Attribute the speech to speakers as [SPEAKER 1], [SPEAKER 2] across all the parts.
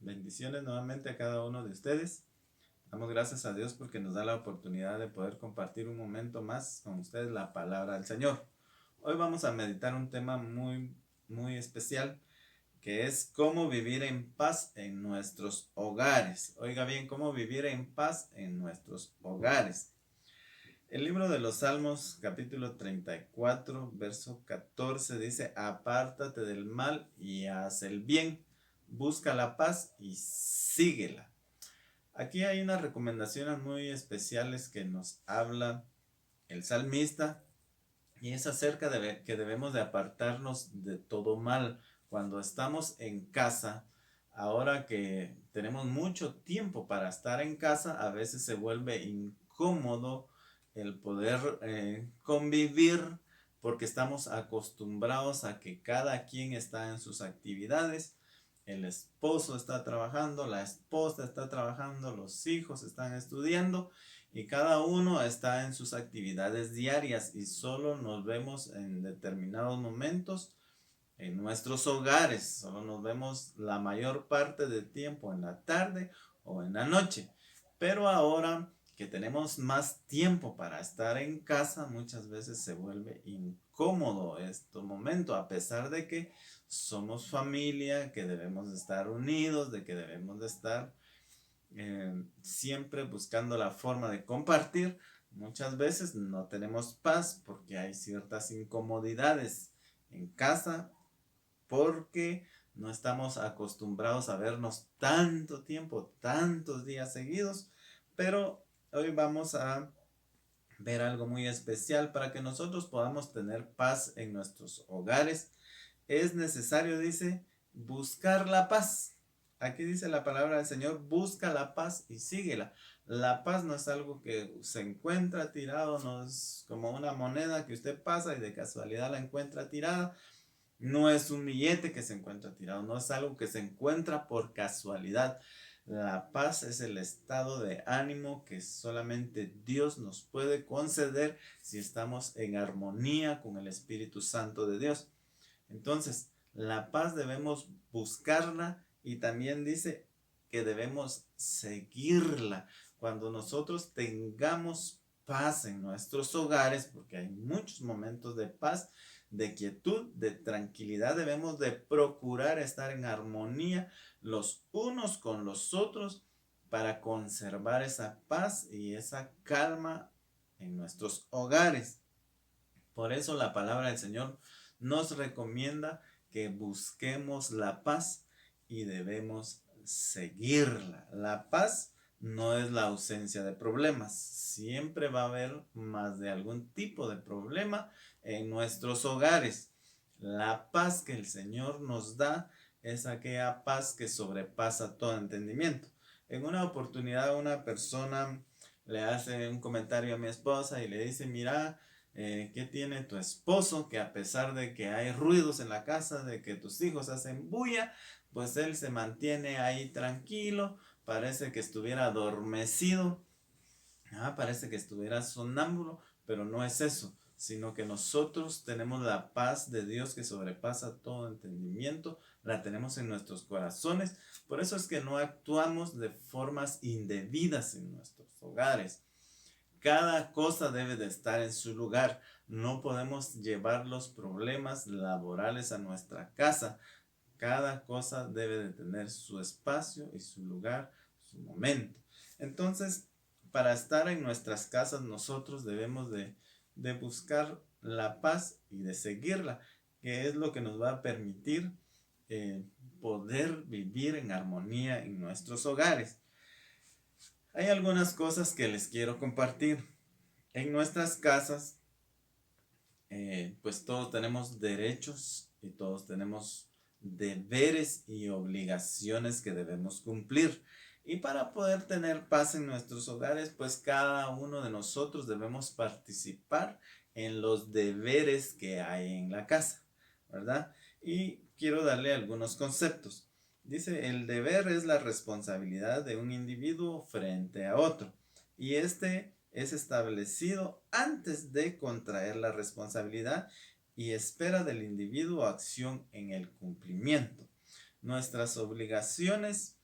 [SPEAKER 1] Bendiciones nuevamente a cada uno de ustedes. Damos gracias a Dios porque nos da la oportunidad de poder compartir un momento más con ustedes la palabra del Señor. Hoy vamos a meditar un tema muy especial, que es cómo vivir en paz en nuestros hogares. Oiga bien, cómo vivir en paz en nuestros hogares. El libro de los Salmos, capítulo 34, verso 14, dice: apártate del mal y haz el bien, busca la paz y síguela. Aquí hay unas recomendaciones muy especiales que nos habla el salmista, y es acerca de que debemos de apartarnos de todo mal cuando estamos en casa. Ahora que tenemos mucho tiempo para estar en casa, a veces se vuelve incómodo el poder convivir, porque estamos acostumbrados a que cada quien está en sus actividades. El esposo está trabajando, la esposa está trabajando, los hijos están estudiando y cada uno está en sus actividades diarias, y solo nos vemos en determinados momentos en nuestros hogares. Solo nos vemos la mayor parte del tiempo en la tarde o en la noche. Pero ahora que tenemos más tiempo para estar en casa, muchas veces se vuelve incómodo este momento, a pesar de que somos familia, que debemos de estar unidos, de que debemos de estar siempre buscando la forma de compartir. Muchas veces no tenemos paz porque hay ciertas incomodidades en casa, porque no estamos acostumbrados a vernos tanto tiempo, tantos días seguidos. Pero hoy vamos a ver algo muy especial para que nosotros podamos tener paz en nuestros hogares. Es necesario, dice, buscar la paz. Aquí dice la palabra del Señor: busca la paz y síguela. La paz no es algo que se encuentra tirado, no es como una moneda que usted pasa y de casualidad la encuentra tirada. No es un billete que se encuentra tirado, no es algo que se encuentra por casualidad. La paz es el estado de ánimo que solamente Dios nos puede conceder si estamos en armonía con el Espíritu Santo de Dios. Entonces, la paz debemos buscarla, y también dice que debemos seguirla. Cuando nosotros tengamos paz en nuestros hogares, porque hay muchos momentos de paz, de quietud, de tranquilidad, debemos de procurar estar en armonía los unos con los otros para conservar esa paz y esa calma en nuestros hogares. Por eso la palabra del Señor nos recomienda que busquemos la paz y debemos seguirla. La paz no es la ausencia de problemas. Siempre va a haber más de algún tipo de problema en nuestros hogares. La paz que el Señor nos da es aquella paz que sobrepasa todo entendimiento. En una oportunidad, una persona le hace un comentario a mi esposa y le dice: mira, ¿qué tiene tu esposo? Que a pesar de que hay ruidos en la casa, de que tus hijos hacen bulla, pues él se mantiene ahí tranquilo, parece que estuviera adormecido, parece que estuviera sonámbulo, pero no es eso, sino que nosotros tenemos la paz de Dios que sobrepasa todo entendimiento, la tenemos en nuestros corazones. Por eso es que no actuamos de formas indebidas en nuestros hogares. Cada cosa debe de estar en su lugar. No podemos llevar los problemas laborales a nuestra casa. Cada cosa debe de tener su espacio y su lugar, su momento. Entonces, para estar en nuestras casas, nosotros debemos de buscar la paz y de seguirla, que es lo que nos va a permitir eh, poder vivir en armonía en nuestros hogares. Hay algunas cosas que les quiero compartir. En nuestras casas, pues todos tenemos derechos y todos tenemos deberes y obligaciones que debemos cumplir. Y para poder tener paz en nuestros hogares, pues cada uno de nosotros debemos participar en los deberes que hay en la casa, ¿verdad? Y quiero darle algunos conceptos. Dice: el deber es la responsabilidad de un individuo frente a otro, y este es establecido antes de contraer la responsabilidad y espera del individuo acción en el cumplimiento. Nuestras obligaciones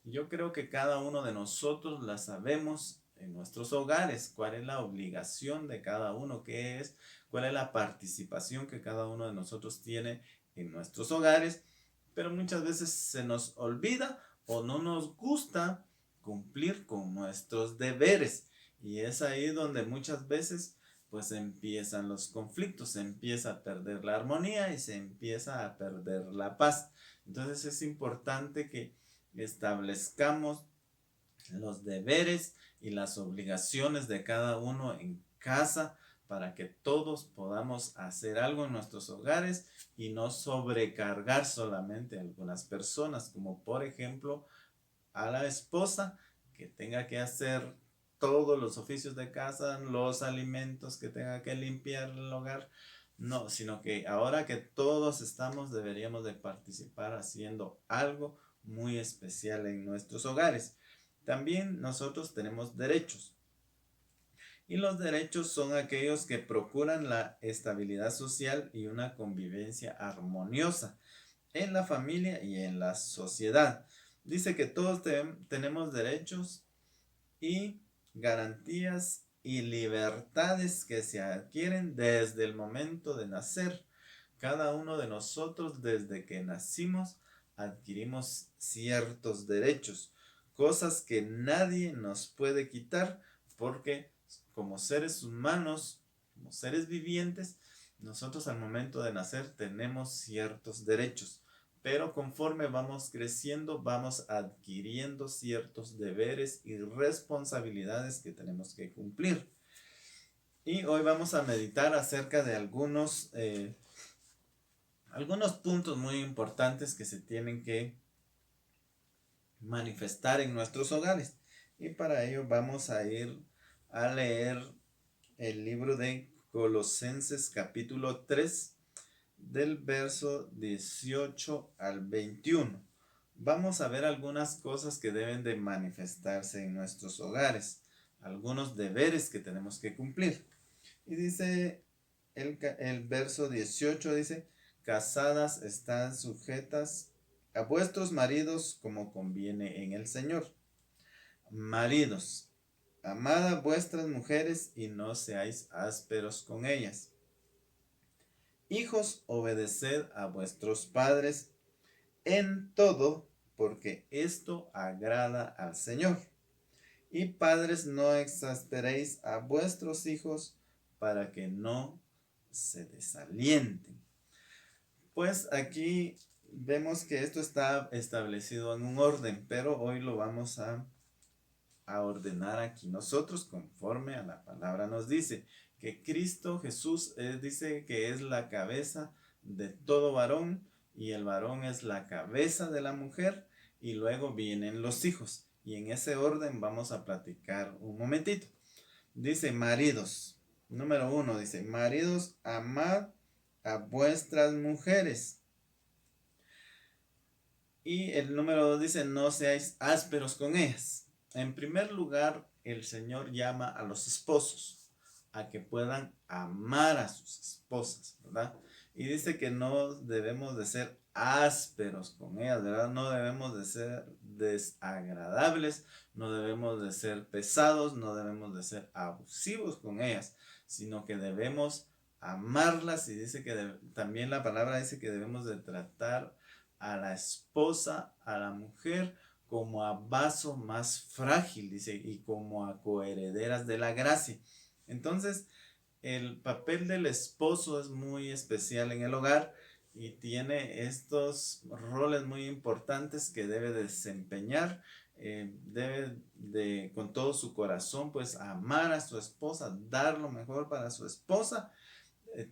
[SPEAKER 1] Yo creo que cada uno de nosotros la sabemos en nuestros hogares, cuál es la obligación de cada uno, qué es, cuál es la participación que cada uno de nosotros tiene en nuestros hogares, pero muchas veces se nos olvida o no nos gusta cumplir con nuestros deberes. Y es ahí donde muchas veces pues empiezan los conflictos, se empieza a perder la armonía y se empieza a perder la paz. Entonces es importante que establezcamos los deberes y las obligaciones de cada uno en casa para que todos podamos hacer algo en nuestros hogares y no sobrecargar solamente a algunas personas, como por ejemplo a la esposa que tenga que hacer todos los oficios de casa, los alimentos, que tenga que limpiar el hogar. No, sino que ahora que todos estamos, deberíamos de participar haciendo algo muy especial en nuestros hogares. También nosotros tenemos derechos. Y los derechos son aquellos que procuran la estabilidad social y una convivencia armoniosa en la familia y en la sociedad. Dice que todos tenemos derechos y garantías y libertades que se adquieren desde el momento de nacer. Cada uno de nosotros desde que nacimos adquirimos ciertos derechos, cosas que nadie nos puede quitar porque como seres humanos, como seres vivientes, nosotros al momento de nacer tenemos ciertos derechos, pero conforme vamos creciendo vamos adquiriendo ciertos deberes y responsabilidades que tenemos que cumplir. Y hoy vamos a meditar acerca de algunos puntos muy importantes que se tienen que manifestar en nuestros hogares. Y para ello vamos a ir a leer el libro de Colosenses capítulo 3 del verso 18 al 21. Vamos a ver algunas cosas que deben de manifestarse en nuestros hogares, algunos deberes que tenemos que cumplir. Y dice el verso 18, dice, casadas están sujetas a vuestros maridos como conviene en el Señor. Maridos, amad a vuestras mujeres y no seáis ásperos con ellas. Hijos, obedeced a vuestros padres en todo, porque esto agrada al Señor. Y padres, no exasperéis a vuestros hijos para que no se desalienten. Pues aquí vemos que esto está establecido en un orden, pero hoy lo vamos a ordenar aquí nosotros conforme a la palabra nos dice que Cristo Jesús dice que es la cabeza de todo varón y el varón es la cabeza de la mujer y luego vienen los hijos y en ese orden vamos a platicar un momentito. Dice maridos, número 1 dice maridos, amad a vuestras mujeres. Y el número 2 dice no seáis ásperos con ellas. En primer lugar, el Señor llama a los esposos a que puedan amar a sus esposas, ¿verdad? Y dice que no debemos de ser ásperos con ellas, ¿verdad? No debemos de ser desagradables, no debemos de ser pesados, no debemos de ser abusivos con ellas, sino que debemos amarlas y dice que también la palabra dice que debemos de tratar a la esposa, a la mujer, como a vaso más frágil, dice, y como a coherederas de la gracia. Entonces, el papel del esposo es muy especial en el hogar y tiene estos roles muy importantes que debe desempeñar. Debe de, con todo su corazón, pues amar a su esposa, dar lo mejor para su esposa,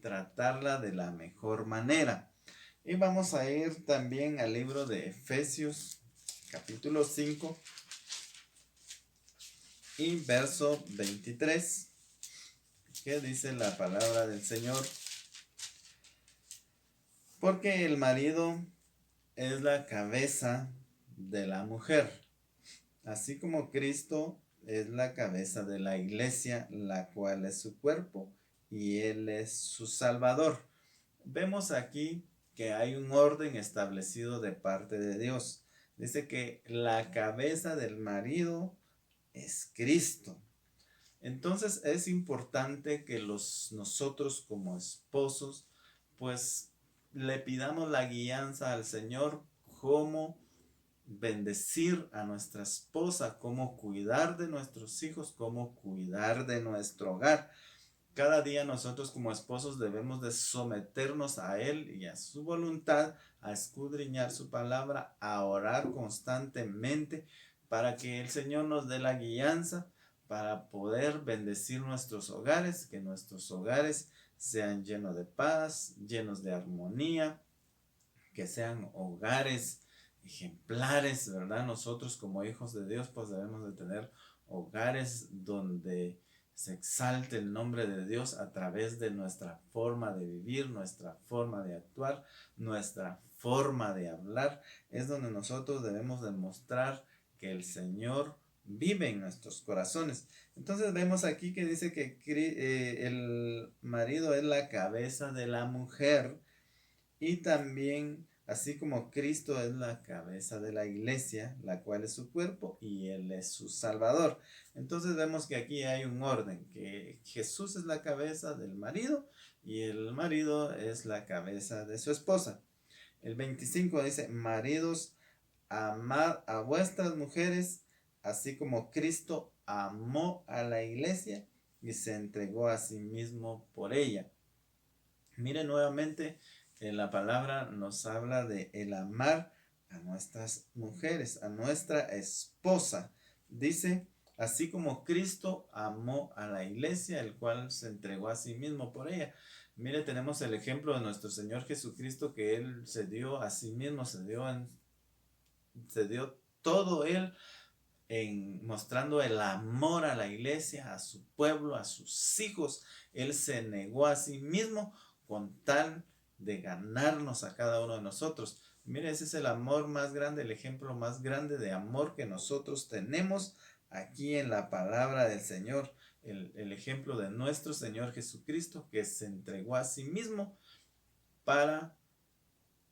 [SPEAKER 1] tratarla de la mejor manera. Y vamos a ir también al libro de Efesios capítulo 5 y verso 23, que dice la palabra del Señor. Porque el marido es la cabeza de la mujer, así como Cristo es la cabeza de la iglesia, la cual es su cuerpo y Él es su Salvador. Vemos aquí que hay un orden establecido de parte de Dios. Dice que la cabeza del marido es Cristo. Entonces es importante que nosotros como esposos, pues le pidamos la guianza al Señor, cómo bendecir a nuestra esposa, cómo cuidar de nuestros hijos, cómo cuidar de nuestro hogar. Cada día nosotros como esposos debemos de someternos a Él y a su voluntad, a escudriñar su palabra, a orar constantemente para que el Señor nos dé la guianza para poder bendecir nuestros hogares, que nuestros hogares sean llenos de paz, llenos de armonía, que sean hogares ejemplares, ¿verdad? Nosotros como hijos de Dios pues debemos de tener hogares donde se exalte el nombre de Dios a través de nuestra forma de vivir, nuestra forma de actuar, nuestra forma de hablar. Es donde nosotros debemos demostrar que el Señor vive en nuestros corazones. Entonces vemos aquí que dice que el marido es la cabeza de la mujer y también, así como Cristo es la cabeza de la iglesia, la cual es su cuerpo y Él es su Salvador. Entonces vemos que aquí hay un orden, que Jesús es la cabeza del marido y el marido es la cabeza de su esposa. El 25 dice, maridos, amad a vuestras mujeres, así como Cristo amó a la iglesia y se entregó a sí mismo por ella. Mire nuevamente, la palabra nos habla de el amar a nuestras mujeres, a nuestra esposa. Dice, así como Cristo amó a la iglesia, el cual se entregó a sí mismo por ella. Mire, tenemos el ejemplo de nuestro Señor Jesucristo, que Él se dio a sí mismo, se dio todo Él en mostrando el amor a la iglesia, a su pueblo, a sus hijos. Él se negó a sí mismo con tal de ganarnos a cada uno de nosotros. Mire, ese es el amor más grande, el ejemplo más grande de amor que nosotros tenemos aquí en la palabra del Señor. El ejemplo de nuestro Señor Jesucristo, que se entregó a sí mismo para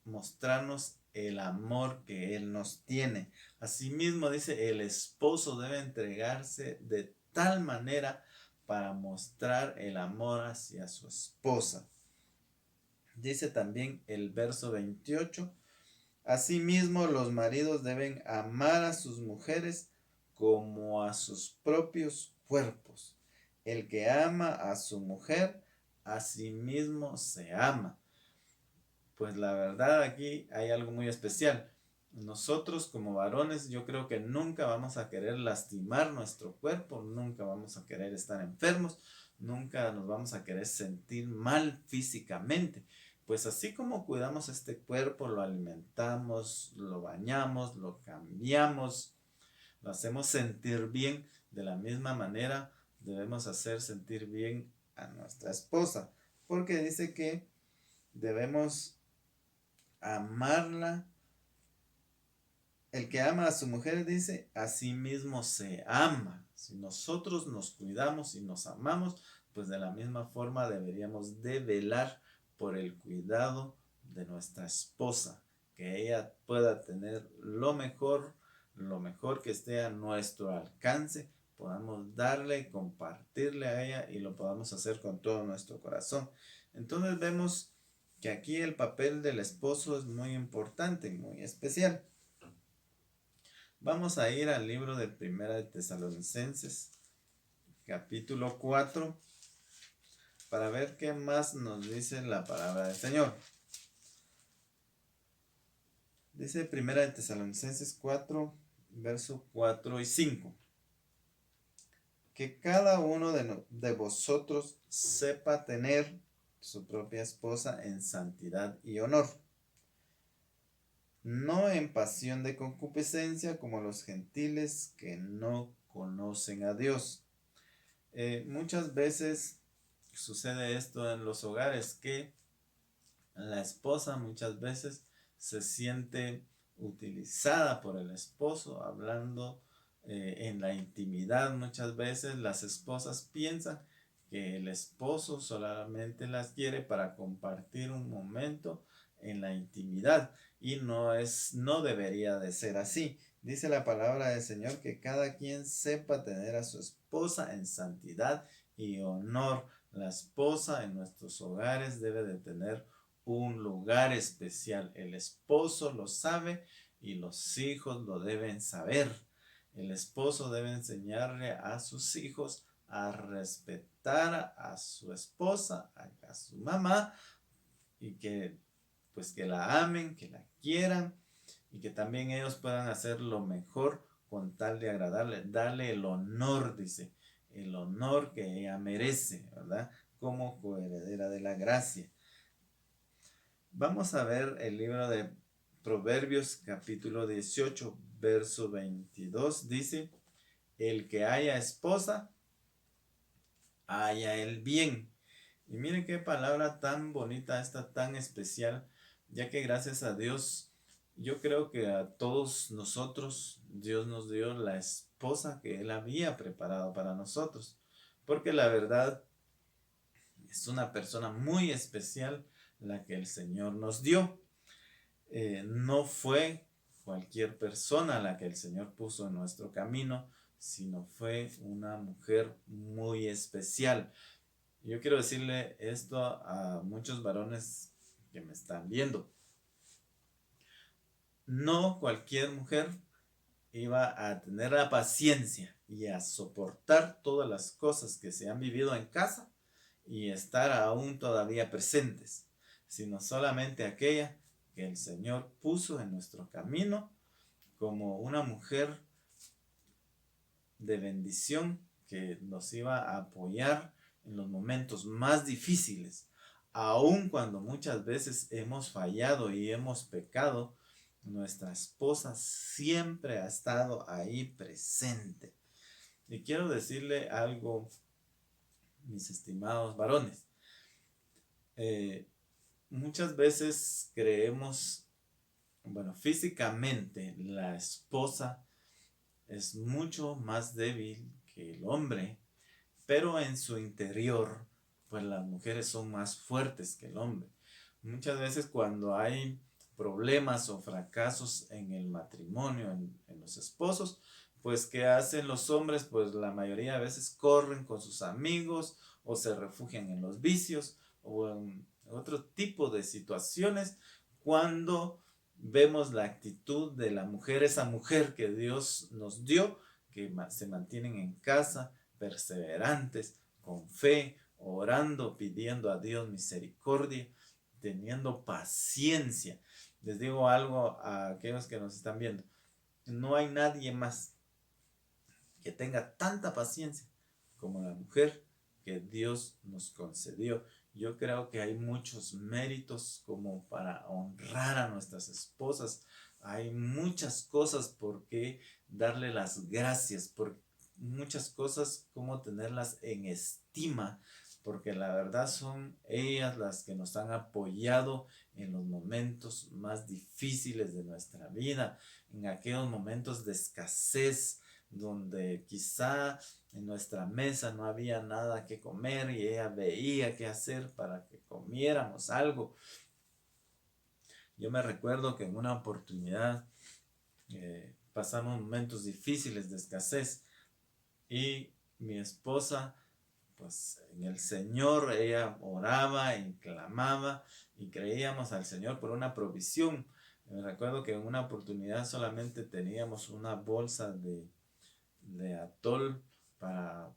[SPEAKER 1] mostrarnos el amor que Él nos tiene. Asimismo dice, el esposo debe entregarse de tal manera para mostrar el amor hacia su esposa. Dice también el verso 28, asimismo los maridos deben amar a sus mujeres como a sus propios cuerpos. El que ama a su mujer, a sí mismo se ama. Pues la verdad aquí hay algo muy especial. Nosotros como varones yo creo que nunca vamos a querer lastimar nuestro cuerpo, nunca vamos a querer estar enfermos, nunca nos vamos a querer sentir mal físicamente. Pues así como cuidamos este cuerpo, lo alimentamos, lo bañamos, lo cambiamos, lo hacemos sentir bien, de la misma manera debemos hacer sentir bien a nuestra esposa, porque dice que debemos amarla. El que ama a su mujer, dice, a sí mismo se ama. Si nosotros nos cuidamos y nos amamos, pues de la misma forma deberíamos de velar por el cuidado de nuestra esposa, que ella pueda tener lo mejor que esté a nuestro alcance, podamos darle y compartirle a ella y lo podamos hacer con todo nuestro corazón. Entonces vemos que aquí el papel del esposo es muy importante, muy especial. Vamos a ir al libro de Primera de Tesalonicenses, capítulo 4, para ver qué más nos dice la palabra del Señor. Dice Primera de Tesalonicenses 4, verso 4 y 5. Que cada uno de vosotros sepa tener su propia esposa en santidad y honor, no en pasión de concupiscencia como los gentiles que no conocen a Dios. Muchas veces sucede esto en los hogares, que la esposa muchas veces se siente utilizada por el esposo, hablando en la intimidad. Muchas veces las esposas piensan que el esposo solamente las quiere para compartir un momento en la intimidad, y no debería de ser así. Dice la palabra del Señor que cada quien sepa tener a su esposa en santidad y honor. La esposa en nuestros hogares debe de tener un lugar especial. El esposo lo sabe y los hijos lo deben saber. El esposo debe enseñarle a sus hijos a respetar a su esposa, a su mamá, y que pues que la amen, que la quieran, y que también ellos puedan hacer lo mejor con tal de agradarle, darle el honor, dice, el honor que ella merece, ¿verdad? Como coheredera de la gracia. Vamos a ver el libro de Proverbios capítulo 18, verso 22, dice, el que haya esposa, haya el bien. Y miren qué palabra tan bonita, esta tan especial, ya que gracias a Dios, yo creo que a todos nosotros, Dios nos dio la esposa que Él había preparado para nosotros. Porque la verdad es una persona muy especial la que el Señor nos dio. No fue cualquier persona la que el Señor puso en nuestro camino, sino fue una mujer muy especial. Yo quiero decirle esto a muchos varones que me están viendo. No cualquier mujer iba a tener la paciencia y a soportar todas las cosas que se han vivido en casa y estar aún todavía presentes, sino solamente aquella que el Señor puso en nuestro camino como una mujer de bendición que nos iba a apoyar en los momentos más difíciles, aun cuando muchas veces hemos fallado y hemos pecado. Nuestra esposa siempre ha estado ahí presente. Y quiero decirle algo, mis estimados varones. Muchas veces creemos, bueno, físicamente la esposa es mucho más débil que el hombre, pero en su interior, pues las mujeres son más fuertes que el hombre. Muchas veces cuando hay problemas o fracasos en el matrimonio, en los esposos, pues ¿qué hacen los hombres? Pues la mayoría de veces corren con sus amigos o se refugian en los vicios o en otro tipo de situaciones cuando vemos la actitud de la mujer, esa mujer que Dios nos dio, que se mantienen en casa, perseverantes, con fe, orando, pidiendo a Dios misericordia, teniendo paciencia. Les digo algo a aquellos que nos están viendo. No hay nadie más que tenga tanta paciencia como la mujer que Dios nos concedió. Yo creo que hay muchos méritos como para honrar a nuestras esposas. Hay muchas cosas por qué darle las gracias, por muchas cosas como tenerlas en estima, porque la verdad son ellas las que nos han apoyado en los momentos más difíciles de nuestra vida, en aquellos momentos de escasez, donde quizá en nuestra mesa no había nada que comer y ella veía qué hacer para que comiéramos algo. Yo me recuerdo que en una oportunidad pasamos momentos difíciles de escasez y mi esposa, pues en el Señor, ella oraba y clamaba y creíamos al Señor por una provisión. Me recuerdo que en una oportunidad solamente teníamos una bolsa de atol para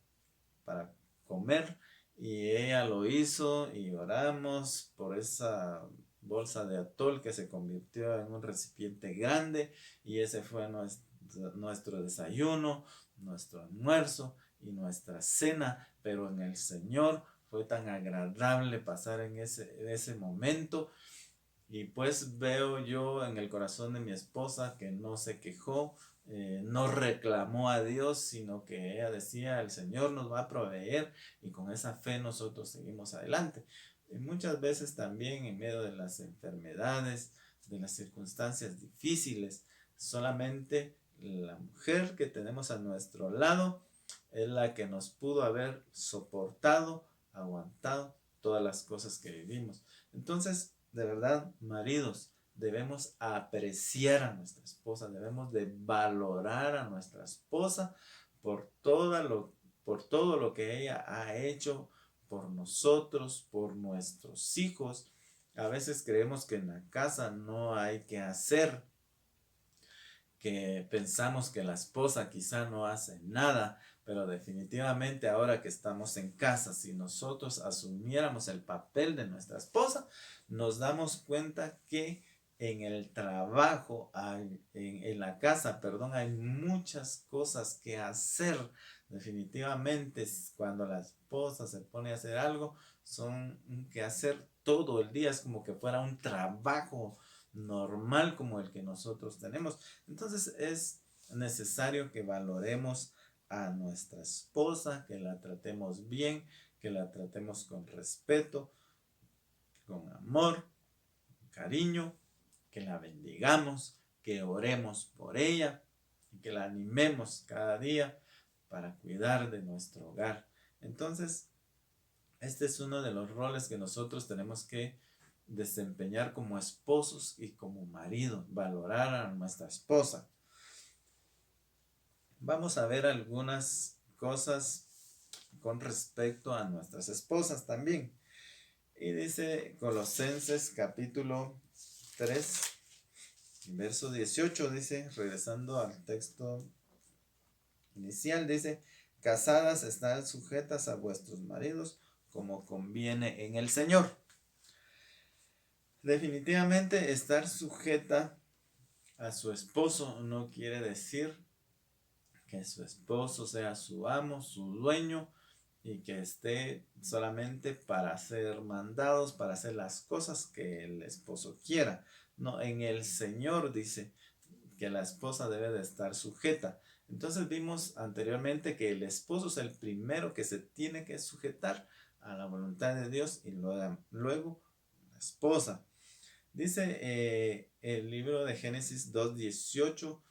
[SPEAKER 1] comer y ella lo hizo y oramos por esa bolsa de atol que se convirtió en un recipiente grande y ese fue nuestro desayuno, nuestro almuerzo y nuestra cena, pero en el Señor fue tan agradable pasar en ese momento. Y pues veo yo en el corazón de mi esposa que no se quejó, no reclamó a Dios, sino que ella decía, el Señor nos va a proveer y con esa fe nosotros seguimos adelante. Y muchas veces también en medio de las enfermedades, de las circunstancias difíciles, solamente la mujer que tenemos a nuestro lado es la que nos pudo haber soportado, aguantado todas las cosas que vivimos. Entonces, de verdad, maridos, debemos apreciar a nuestra esposa, debemos de valorar a nuestra esposa por por todo lo que ella ha hecho por nosotros, por nuestros hijos. A veces creemos que en la casa no hay que hacer, que pensamos que la esposa quizá no hace nada, pero definitivamente ahora que estamos en casa, si nosotros asumiéramos el papel de nuestra esposa, nos damos cuenta que en el trabajo, en la casa, perdón, hay muchas cosas que hacer. Definitivamente, cuando la esposa se pone a hacer algo, son que hacer todo el día, es como que fuera un trabajo normal como el que nosotros tenemos. Entonces es necesario que valoremos a nuestra esposa, que la tratemos bien, que la tratemos con respeto, con amor, con cariño, que la bendigamos, que oremos por ella y que la animemos cada día para cuidar de nuestro hogar. Entonces, este es uno de los roles que nosotros tenemos que desempeñar como esposos y como maridos, valorar a nuestra esposa. Vamos a ver algunas cosas con respecto a nuestras esposas también. Y dice Colosenses capítulo 3, verso 18, dice, regresando al texto inicial, dice, casadas están sujetas a vuestros maridos como conviene en el Señor. Definitivamente estar sujeta a su esposo no quiere decir que su esposo sea su amo, su dueño y que esté solamente para ser mandados, para hacer las cosas que el esposo quiera. No, en el Señor dice que la esposa debe de estar sujeta. Entonces vimos anteriormente que el esposo es el primero que se tiene que sujetar a la voluntad de Dios y luego la esposa. Dice el libro de Génesis 2:18,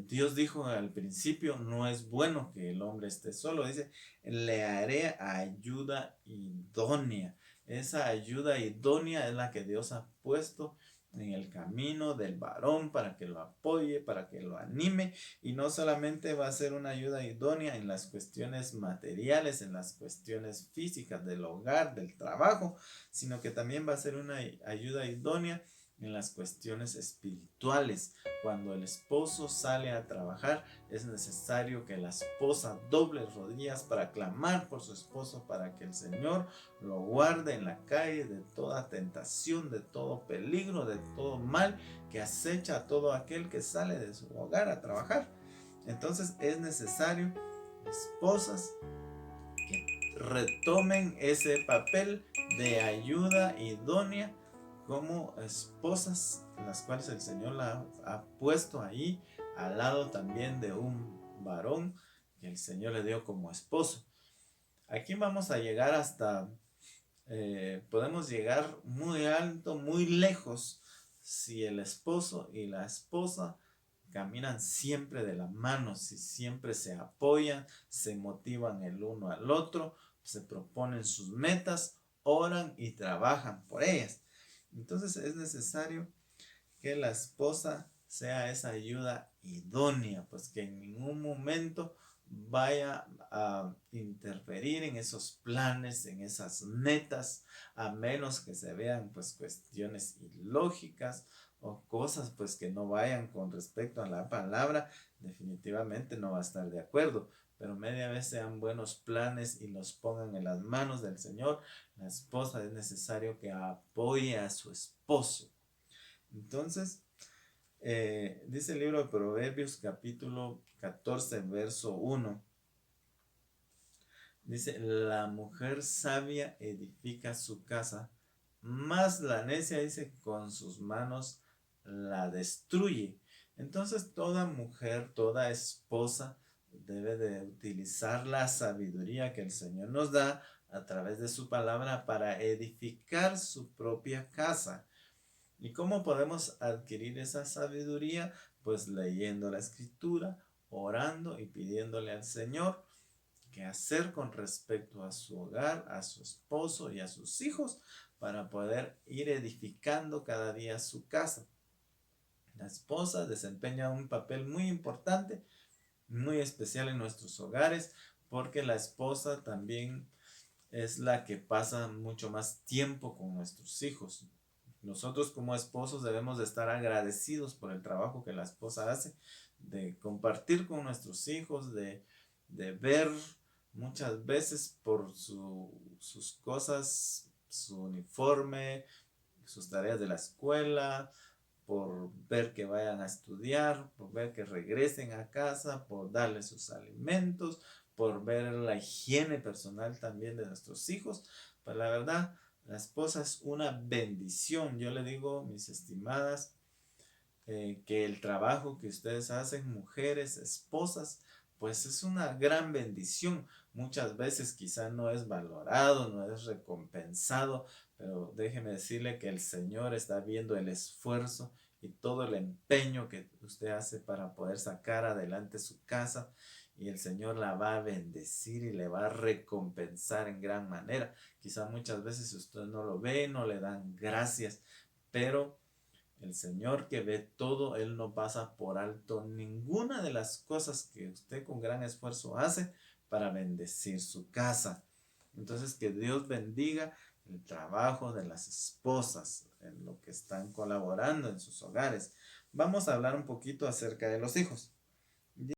[SPEAKER 1] Dios dijo al principio, no es bueno que el hombre esté solo. Dice, le haré ayuda idónea. Esa ayuda idónea es la que Dios ha puesto en el camino del varón para que lo apoye, para que lo anime, y no solamente va a ser una ayuda idónea en las cuestiones materiales, en las cuestiones físicas del hogar, del trabajo, sino que también va a ser una ayuda idónea en las cuestiones espirituales. Cuando el esposo sale a trabajar, es necesario que la esposa doble rodillas para clamar por su esposo, para que el Señor lo guarde en la calle de toda tentación, de todo peligro, de todo mal que acecha a todo aquel que sale de su hogar a trabajar. Entonces es necesario, esposas, que retomen ese papel de ayuda idónea como esposas, las cuales el Señor la ha puesto ahí al lado también de un varón que el Señor le dio como esposo. Aquí vamos a llegar hasta, podemos llegar muy alto, muy lejos, si el esposo y la esposa caminan siempre de la mano, si siempre se apoyan, se motivan el uno al otro, se proponen sus metas, oran y trabajan por ellas. Entonces es necesario que la esposa sea esa ayuda idónea, pues que en ningún momento vaya a interferir en esos planes, en esas metas, a menos que se vean pues cuestiones ilógicas o cosas pues que no vayan con respecto a la palabra. Definitivamente no va a estar de acuerdo, pero media vez sean buenos planes y los pongan en las manos del Señor. La esposa es necesario que apoye a su esposo. Entonces, dice el libro de Proverbios capítulo 14 verso 1, dice, la mujer sabia edifica su casa, mas la necia, dice, con sus manos la destruye. Entonces toda mujer, toda esposa debe de utilizar la sabiduría que el Señor nos da a través de su palabra para edificar su propia casa. ¿Y cómo podemos adquirir esa sabiduría? Pues leyendo la escritura, orando y pidiéndole al Señor qué hacer con respecto a su hogar, a su esposo y a sus hijos, para poder ir edificando cada día su casa. La esposa desempeña un papel muy importante, muy especial en nuestros hogares, porque la esposa también es la que pasa mucho más tiempo con nuestros hijos. Nosotros como esposos debemos de estar agradecidos por el trabajo que la esposa hace, de compartir con nuestros hijos, de ver muchas veces por sus cosas, su uniforme, sus tareas de la escuela, por ver que vayan a estudiar, por ver que regresen a casa, por darles sus alimentos, por ver la higiene personal también de nuestros hijos. Pero la verdad, la esposa es una bendición. Yo le digo, mis estimadas, que el trabajo que ustedes hacen, mujeres, esposas, pues es una gran bendición. Muchas veces quizá no es valorado, no es recompensado, pero déjeme decirle que el Señor está viendo el esfuerzo y todo el empeño que usted hace para poder sacar adelante su casa, y el Señor la va a bendecir y le va a recompensar en gran manera. Quizá muchas veces usted no lo ve, no le dan gracias, pero el Señor que ve todo, Él no pasa por alto ninguna de las cosas que usted con gran esfuerzo hace para bendecir su casa. Entonces, que Dios bendiga el trabajo de las esposas en lo que están colaborando en sus hogares. Vamos a hablar un poquito acerca de los hijos.